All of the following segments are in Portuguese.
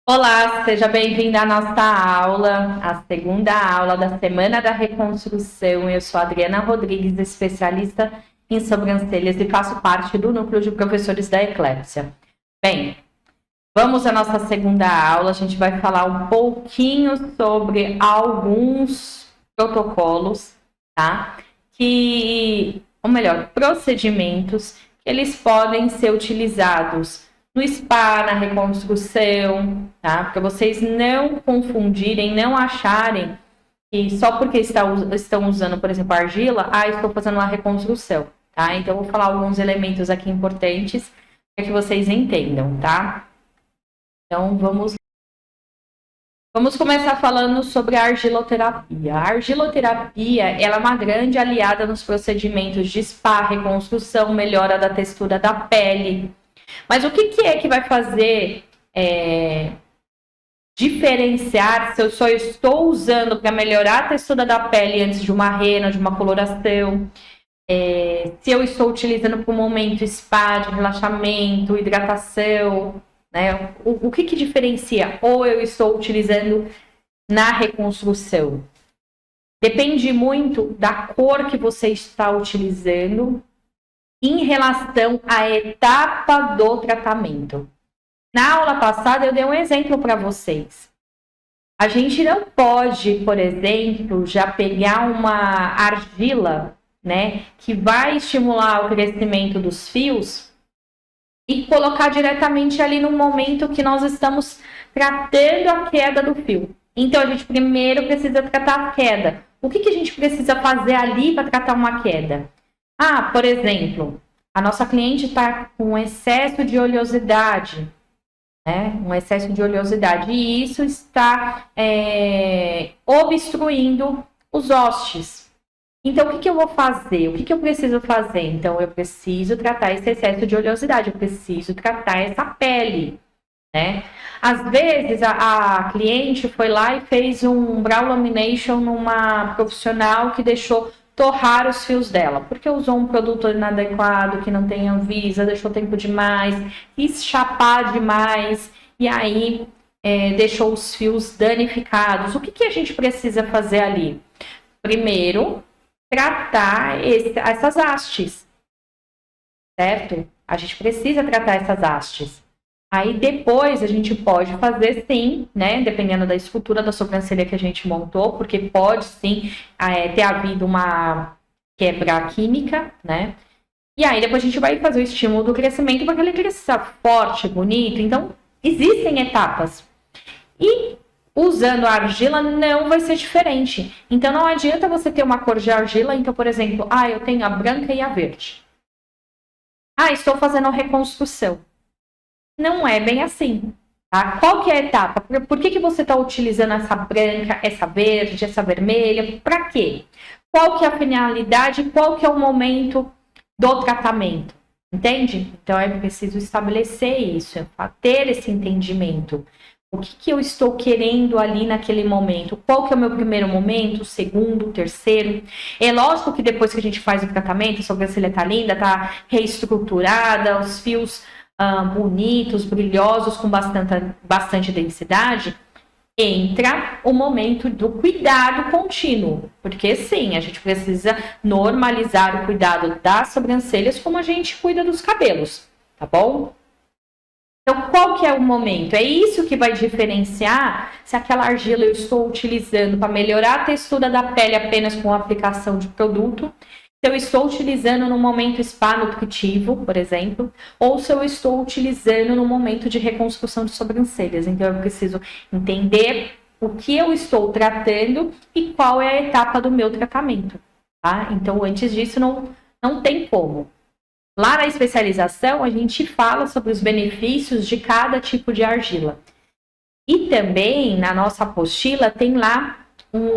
Olá, seja bem-vinda à nossa aula, a segunda aula da Semana da Reconstrução. Eu sou a Adriana Rodrigues, especialista em sobrancelhas e faço parte do núcleo de professores da Eclépsia. Bem, vamos à nossa segunda aula. A gente vai falar um pouquinho sobre alguns protocolos, tá? Ou melhor, procedimentos que eles podem ser utilizados no spa, na reconstrução, tá? Para vocês não confundirem, não acharem que só porque estão usando, por exemplo, argila, estou fazendo uma reconstrução, tá? Então, eu vou falar alguns elementos aqui importantes para que vocês entendam, tá? Então, vamos começar falando sobre a argiloterapia. A argiloterapia ela é uma grande aliada nos procedimentos de spa, reconstrução, melhora da textura da pele. Mas o que é que vai fazer diferenciar se eu só estou usando para melhorar a textura da pele antes de uma rena, de uma coloração? Se eu estou utilizando para um momento spa, de relaxamento, hidratação, né? O que diferencia? Ou eu estou utilizando na reconstrução? Depende muito da cor que você está utilizando em relação à etapa do tratamento. Na aula passada, eu dei um exemplo para vocês. A gente não pode, por exemplo, já pegar uma argila, né, que vai estimular o crescimento dos fios e colocar diretamente ali no momento que nós estamos tratando a queda do fio. Então, a gente primeiro precisa tratar a queda. O que a gente precisa fazer ali para tratar uma queda? Por exemplo, a nossa cliente está com excesso de oleosidade, né? Um excesso de oleosidade. E isso está obstruindo os hostes. Então, o que eu vou fazer? O que eu preciso fazer? Então, eu preciso tratar esse excesso de oleosidade, eu preciso tratar essa pele, né? Às vezes, a cliente foi lá e fez um brow lamination numa profissional que deixou torrar os fios dela, porque usou um produto inadequado, que não tem Anvisa, deixou tempo demais, quis chapar demais, e aí deixou os fios danificados. O que a gente precisa fazer ali? Primeiro, tratar essas hastes, certo? A gente precisa tratar essas hastes. Aí depois a gente pode fazer sim, né? Dependendo da escultura da sobrancelha que a gente montou, porque pode sim ter havido uma quebra química, né? E aí depois a gente vai fazer o estímulo do crescimento para que ele cresça forte, bonito. Então, existem etapas. E usando a argila não vai ser diferente. Então não adianta você ter uma cor de argila, então, por exemplo, eu tenho a branca e a verde. Estou fazendo a reconstrução. Não é bem assim, tá? Qual que é a etapa? Por que você está utilizando essa branca, essa verde, essa vermelha? Para quê? Qual que é a finalidade? Qual que é o momento do tratamento? Entende? Então é preciso estabelecer isso, ter esse entendimento. O que eu estou querendo ali naquele momento? Qual que é o meu primeiro momento? O segundo, o terceiro? É lógico que depois que a gente faz o tratamento, a sobrancelha tá linda, tá reestruturada, os fios bonitos, brilhosos, com bastante densidade, entra o momento do cuidado contínuo. Porque sim, a gente precisa normalizar o cuidado das sobrancelhas como a gente cuida dos cabelos, tá bom? Então, qual que é o momento? É isso que vai diferenciar se aquela argila eu estou utilizando para melhorar a textura da pele apenas com a aplicação de produto, se eu estou utilizando no momento spa nutritivo, por exemplo, ou se eu estou utilizando no momento de reconstrução de sobrancelhas. Então, eu preciso entender o que eu estou tratando e qual é a etapa do meu tratamento, tá? Então, antes disso, não tem como. Lá na especialização, a gente fala sobre os benefícios de cada tipo de argila. E também, na nossa apostila, tem lá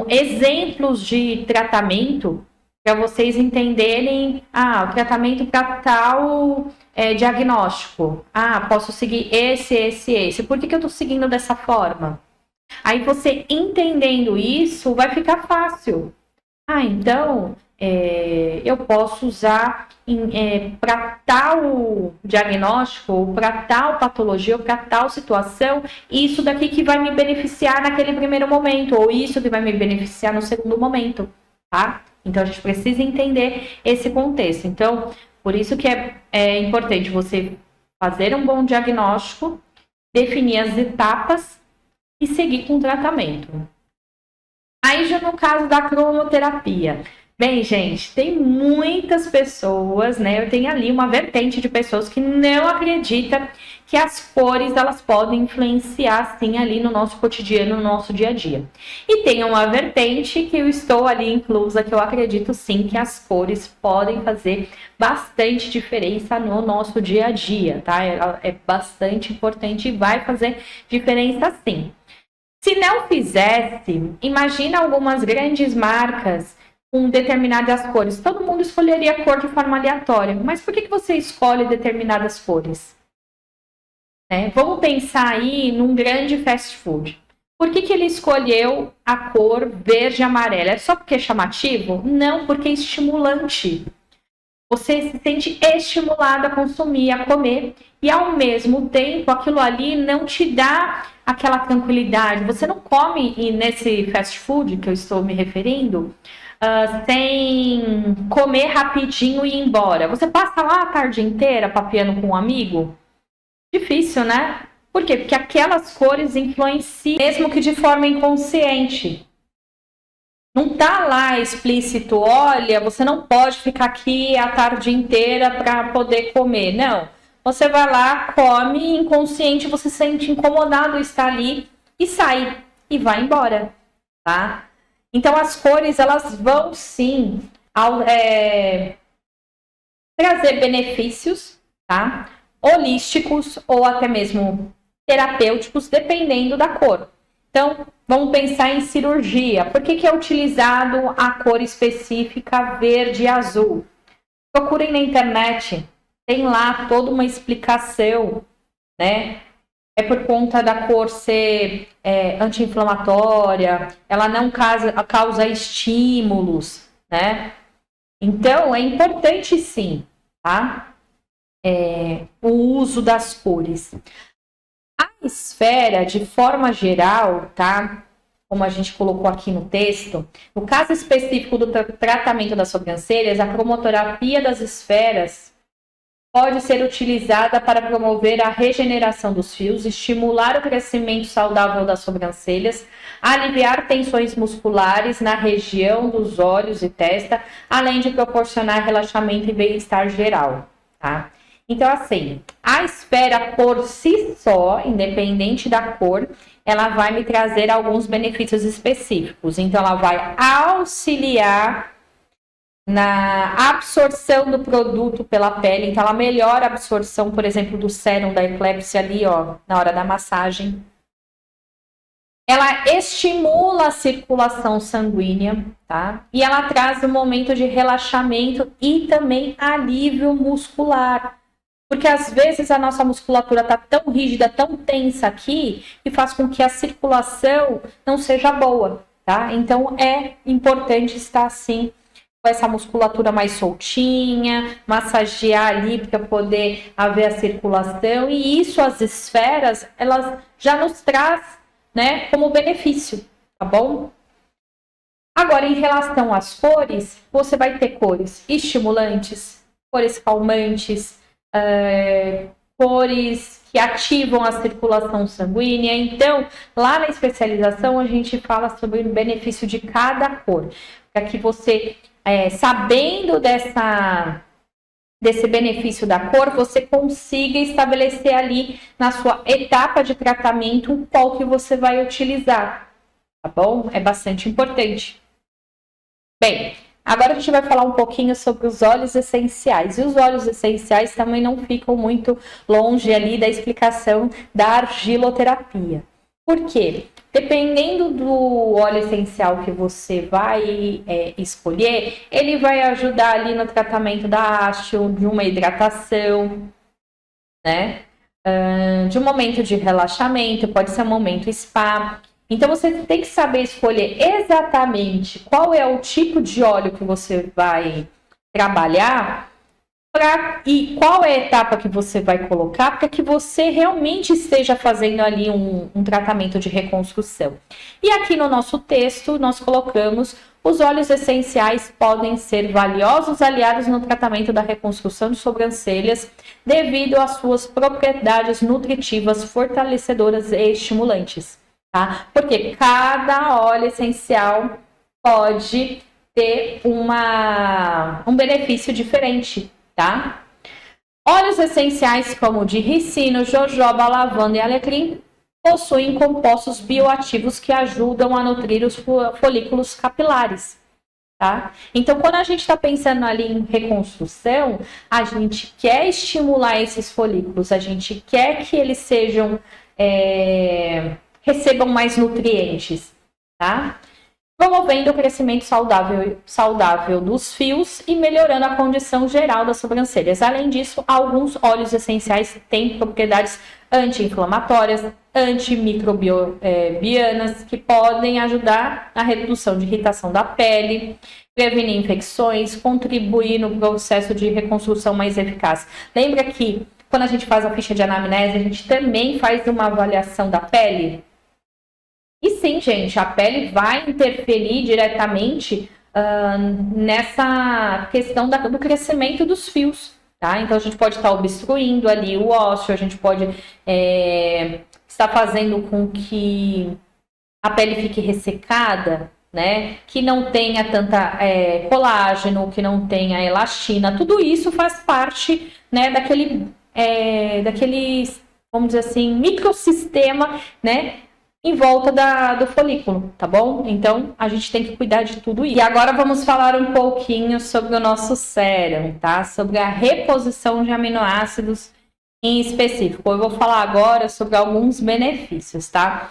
exemplos de tratamento para vocês entenderem, o tratamento para tal diagnóstico. Posso seguir esse. Por que eu estou seguindo dessa forma? Aí você entendendo isso, vai ficar fácil. Então, eu posso usar para tal diagnóstico, ou para tal patologia, ou para tal situação, isso daqui que vai me beneficiar naquele primeiro momento, ou isso que vai me beneficiar no segundo momento, tá? Então, a gente precisa entender esse contexto. Então, por isso que é importante você fazer um bom diagnóstico, definir as etapas e seguir com o tratamento. Aí já no caso da cromoterapia. Bem, gente, tem muitas pessoas, né? Eu tenho ali uma vertente de pessoas que não acreditam que as cores, elas podem influenciar, sim, ali no nosso cotidiano, no nosso dia a dia. E tem uma vertente que eu estou ali inclusa, que eu acredito, sim, que as cores podem fazer bastante diferença no nosso dia a dia, tá? É bastante importante e vai fazer diferença, sim. Se não fizesse, imagina algumas grandes marcas com determinadas cores. Todo mundo escolheria a cor de forma aleatória. Mas por que você escolhe determinadas cores? Vamos pensar aí num grande fast food. Por que ele escolheu a cor verde e amarela? É só porque é chamativo? Não, porque é estimulante. Você se sente estimulado a consumir, a comer, e ao mesmo tempo aquilo ali não te dá aquela tranquilidade. Você não come, e nesse fast food que eu estou me referindo, sem comer rapidinho e ir embora. Você passa lá a tarde inteira papeando com um amigo? Difícil, né? Por quê? Porque aquelas cores influenciam, mesmo que de forma inconsciente. Não tá lá explícito, olha, você não pode ficar aqui a tarde inteira para poder comer. Não. Você vai lá, come, inconsciente, você se sente incomodado estar ali e sai e vai embora, tá? Então as cores, elas vão sim trazer benefícios, tá? Holísticos ou até mesmo terapêuticos, dependendo da cor. Então, vamos pensar em cirurgia. Por que é utilizado a cor específica verde e azul? Procurem na internet, tem lá toda uma explicação, né? É por conta da cor ser anti-inflamatória, ela não causa estímulos, né? Então, é importante sim, tá? O uso das cores. A esfera, de forma geral, tá? Como a gente colocou aqui no texto, no caso específico do tratamento das sobrancelhas, a cromoterapia das esferas pode ser utilizada para promover a regeneração dos fios, estimular o crescimento saudável das sobrancelhas, aliviar tensões musculares na região dos olhos e testa, além de proporcionar relaxamento e bem-estar geral, tá? Então, assim, a esfera por si só, independente da cor, ela vai me trazer alguns benefícios específicos. Então, ela vai auxiliar na absorção do produto pela pele. Então, ela melhora a absorção, por exemplo, do sérum da eclipse ali, ó, na hora da massagem. Ela estimula a circulação sanguínea, tá? E ela traz um momento de relaxamento e também alívio muscular. Porque às vezes a nossa musculatura está tão rígida, tão tensa aqui, que faz com que a circulação não seja boa, tá? Então é importante estar assim, com essa musculatura mais soltinha, massagear ali para poder haver a circulação. E isso, as esferas, elas já nos traz, né, como benefício, tá bom? Agora, em relação às cores, você vai ter cores estimulantes, cores calmantes, cores que ativam a circulação sanguínea. Então, lá na especialização, a gente fala sobre o benefício de cada cor. Para que você, sabendo desse benefício da cor, você consiga estabelecer ali na sua etapa de tratamento qual que você vai utilizar, tá bom? É bastante importante. Bem, agora a gente vai falar um pouquinho sobre os óleos essenciais. E os óleos essenciais também não ficam muito longe ali da explicação da argiloterapia. Por quê? Dependendo do óleo essencial que você vai escolher, ele vai ajudar ali no tratamento da haste, de uma hidratação, né? De um momento de relaxamento, pode ser um momento spa. Então, você tem que saber escolher exatamente qual é o tipo de óleo que você vai trabalhar e qual é a etapa que você vai colocar para que você realmente esteja fazendo ali um tratamento de reconstrução. E aqui no nosso texto, nós colocamos: os óleos essenciais podem ser valiosos aliados no tratamento da reconstrução de sobrancelhas devido às suas propriedades nutritivas, fortalecedoras e estimulantes. Tá? Porque cada óleo essencial pode ter um benefício diferente, tá? Óleos essenciais como o de ricino, jojoba, lavanda e alecrim possuem compostos bioativos que ajudam a nutrir os folículos capilares, tá? Então, quando a gente está pensando ali em reconstrução, a gente quer estimular esses folículos, a gente quer que eles recebam mais nutrientes, tá? Promovendo o crescimento saudável dos fios e melhorando a condição geral das sobrancelhas. Além disso, alguns óleos essenciais têm propriedades anti-inflamatórias, antimicrobianas, que podem ajudar na redução de irritação da pele, prevenir infecções, contribuir no processo de reconstrução mais eficaz. Lembra que quando a gente faz a ficha de anamnese, a gente também faz uma avaliação da pele? E sim, gente, a pele vai interferir diretamente nessa questão do crescimento dos fios, tá? Então, a gente pode estar obstruindo ali o ósseo, a gente pode estar fazendo com que a pele fique ressecada, né? Que não tenha tanta colágeno, que não tenha elastina. Tudo isso faz parte, né, daquele, vamos dizer assim, microsistema, né, em volta do folículo, tá bom? Então, a gente tem que cuidar de tudo isso. E agora vamos falar um pouquinho sobre o nosso sérum, tá? Sobre a reposição de aminoácidos em específico. Eu vou falar agora sobre alguns benefícios, tá?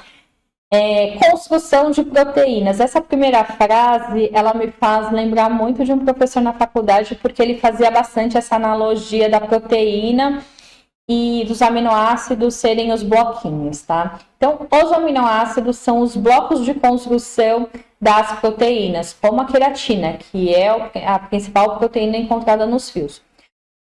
Construção de proteínas. Essa primeira frase, ela me faz lembrar muito de um professor na faculdade, porque ele fazia bastante essa analogia da proteína e dos aminoácidos serem os bloquinhos, tá? Então, os aminoácidos são os blocos de construção das proteínas, como a queratina, que é a principal proteína encontrada nos fios.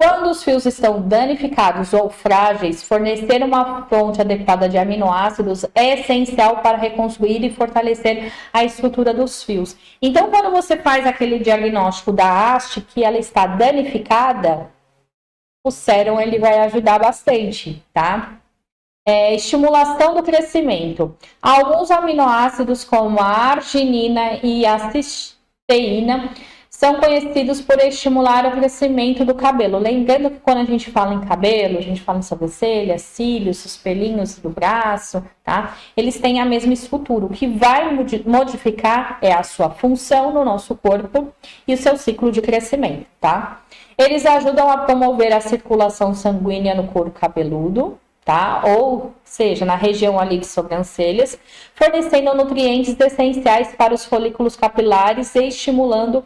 Quando os fios estão danificados ou frágeis, fornecer uma fonte adequada de aminoácidos é essencial para reconstruir e fortalecer a estrutura dos fios. Então, quando você faz aquele diagnóstico da haste que ela está danificada, o sérum ele vai ajudar bastante, tá? Estimulação do crescimento. Alguns aminoácidos, como a arginina e a cisteína, são conhecidos por estimular o crescimento do cabelo. Lembrando que quando a gente fala em cabelo, a gente fala em sobrancelha, cílios, os pelinhos do braço, tá? Eles têm a mesma estrutura. O que vai modificar é a sua função no nosso corpo e o seu ciclo de crescimento, tá? Eles ajudam a promover a circulação sanguínea no couro cabeludo, tá? Ou seja, na região ali de sobrancelhas, fornecendo nutrientes essenciais para os folículos capilares e estimulando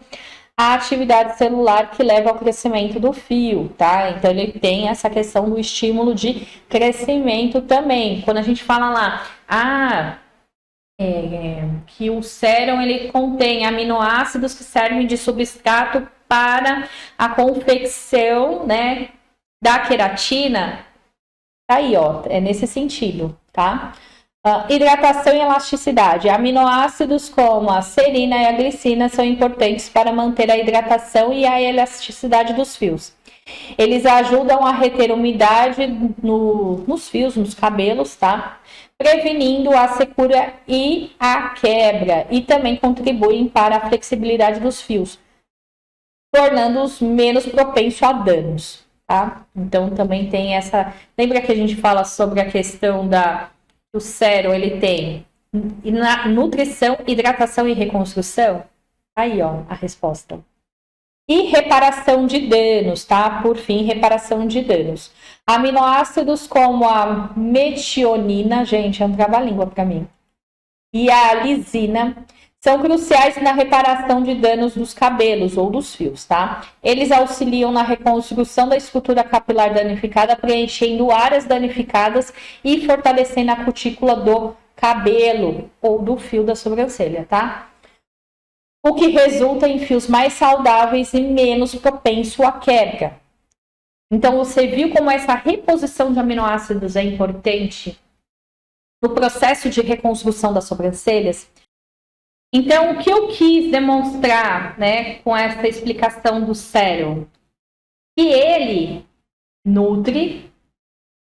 a atividade celular que leva ao crescimento do fio, tá? Então, ele tem essa questão do estímulo de crescimento também. Quando a gente fala lá, que o sérum ele contém aminoácidos que servem de substrato para a confecção, né, da queratina, tá aí, ó, é nesse sentido, tá? Hidratação e elasticidade. Aminoácidos como a serina e a glicina são importantes para manter a hidratação e a elasticidade dos fios. Eles ajudam a reter umidade nos fios, nos cabelos, tá? Prevenindo a secura e a quebra. E também contribuem para a flexibilidade dos fios, tornando-os menos propensos a danos, tá? Então, também tem essa... Lembra que a gente fala sobre a questão do sérum, ele tem nutrição, hidratação e reconstrução? Aí, ó, a resposta. E reparação de danos, tá? Por fim, reparação de danos. Aminoácidos como a metionina, gente, é um trava-língua para mim, e a lisina são cruciais na reparação de danos dos cabelos ou dos fios, tá? Eles auxiliam na reconstrução da estrutura capilar danificada, preenchendo áreas danificadas e fortalecendo a cutícula do cabelo ou do fio da sobrancelha, tá? O que resulta em fios mais saudáveis e menos propenso à quebra. Então, você viu como essa reposição de aminoácidos é importante no processo de reconstrução das sobrancelhas? Então, o que eu quis demonstrar, né, com essa explicação do sérum? Que ele nutre,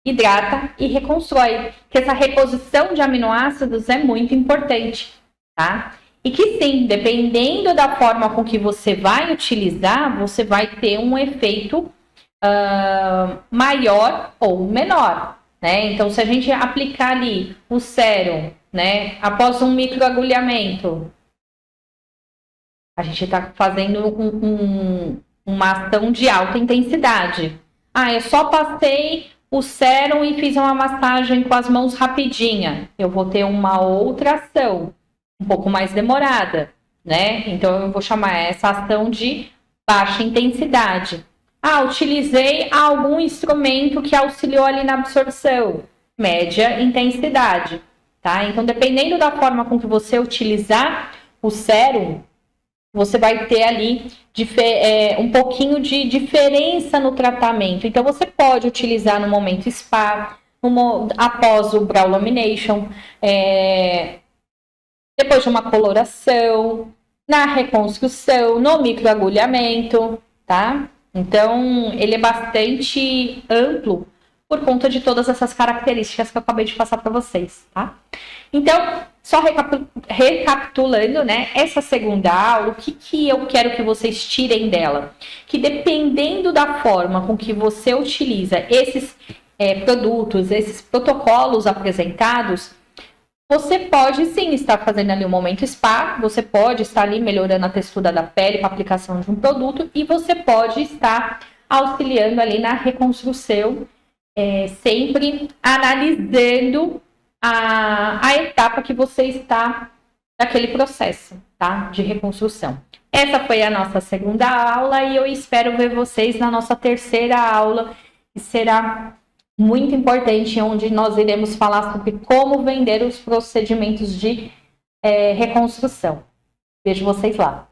hidrata e reconstrói. Que essa reposição de aminoácidos é muito importante, tá? E que sim, dependendo da forma com que você vai utilizar, você vai ter um efeito maior ou menor, né? Então, se a gente aplicar ali o sérum, né, após um microagulhamento, a gente está fazendo uma ação de alta intensidade. Eu só passei o sérum e fiz uma massagem com as mãos rapidinha. Eu vou ter uma outra ação, um pouco mais demorada, né? Então, eu vou chamar essa ação de baixa intensidade. Utilizei algum instrumento que auxiliou ali na absorção, média intensidade, tá? Então, dependendo da forma com que você utilizar o sérum, você vai ter ali um pouquinho de diferença no tratamento. Então, você pode utilizar no momento spa, após o brow lamination, depois de uma coloração, na reconstrução, no microagulhamento, tá? Então, ele é bastante amplo por conta de todas essas características que eu acabei de passar para vocês, tá? Então, só recapitulando, né? Essa segunda aula, o que eu quero que vocês tirem dela? Que dependendo da forma com que você utiliza esses produtos, esses protocolos apresentados, você pode sim estar fazendo ali um momento spa, você pode estar ali melhorando a textura da pele com a aplicação de um produto e você pode estar auxiliando ali na reconstrução, sempre analisando a etapa que você está naquele processo, tá? De reconstrução. Essa foi a nossa segunda aula e eu espero ver vocês na nossa terceira aula, que será muito importante, onde nós iremos falar sobre como vender os procedimentos de reconstrução. Vejo vocês lá.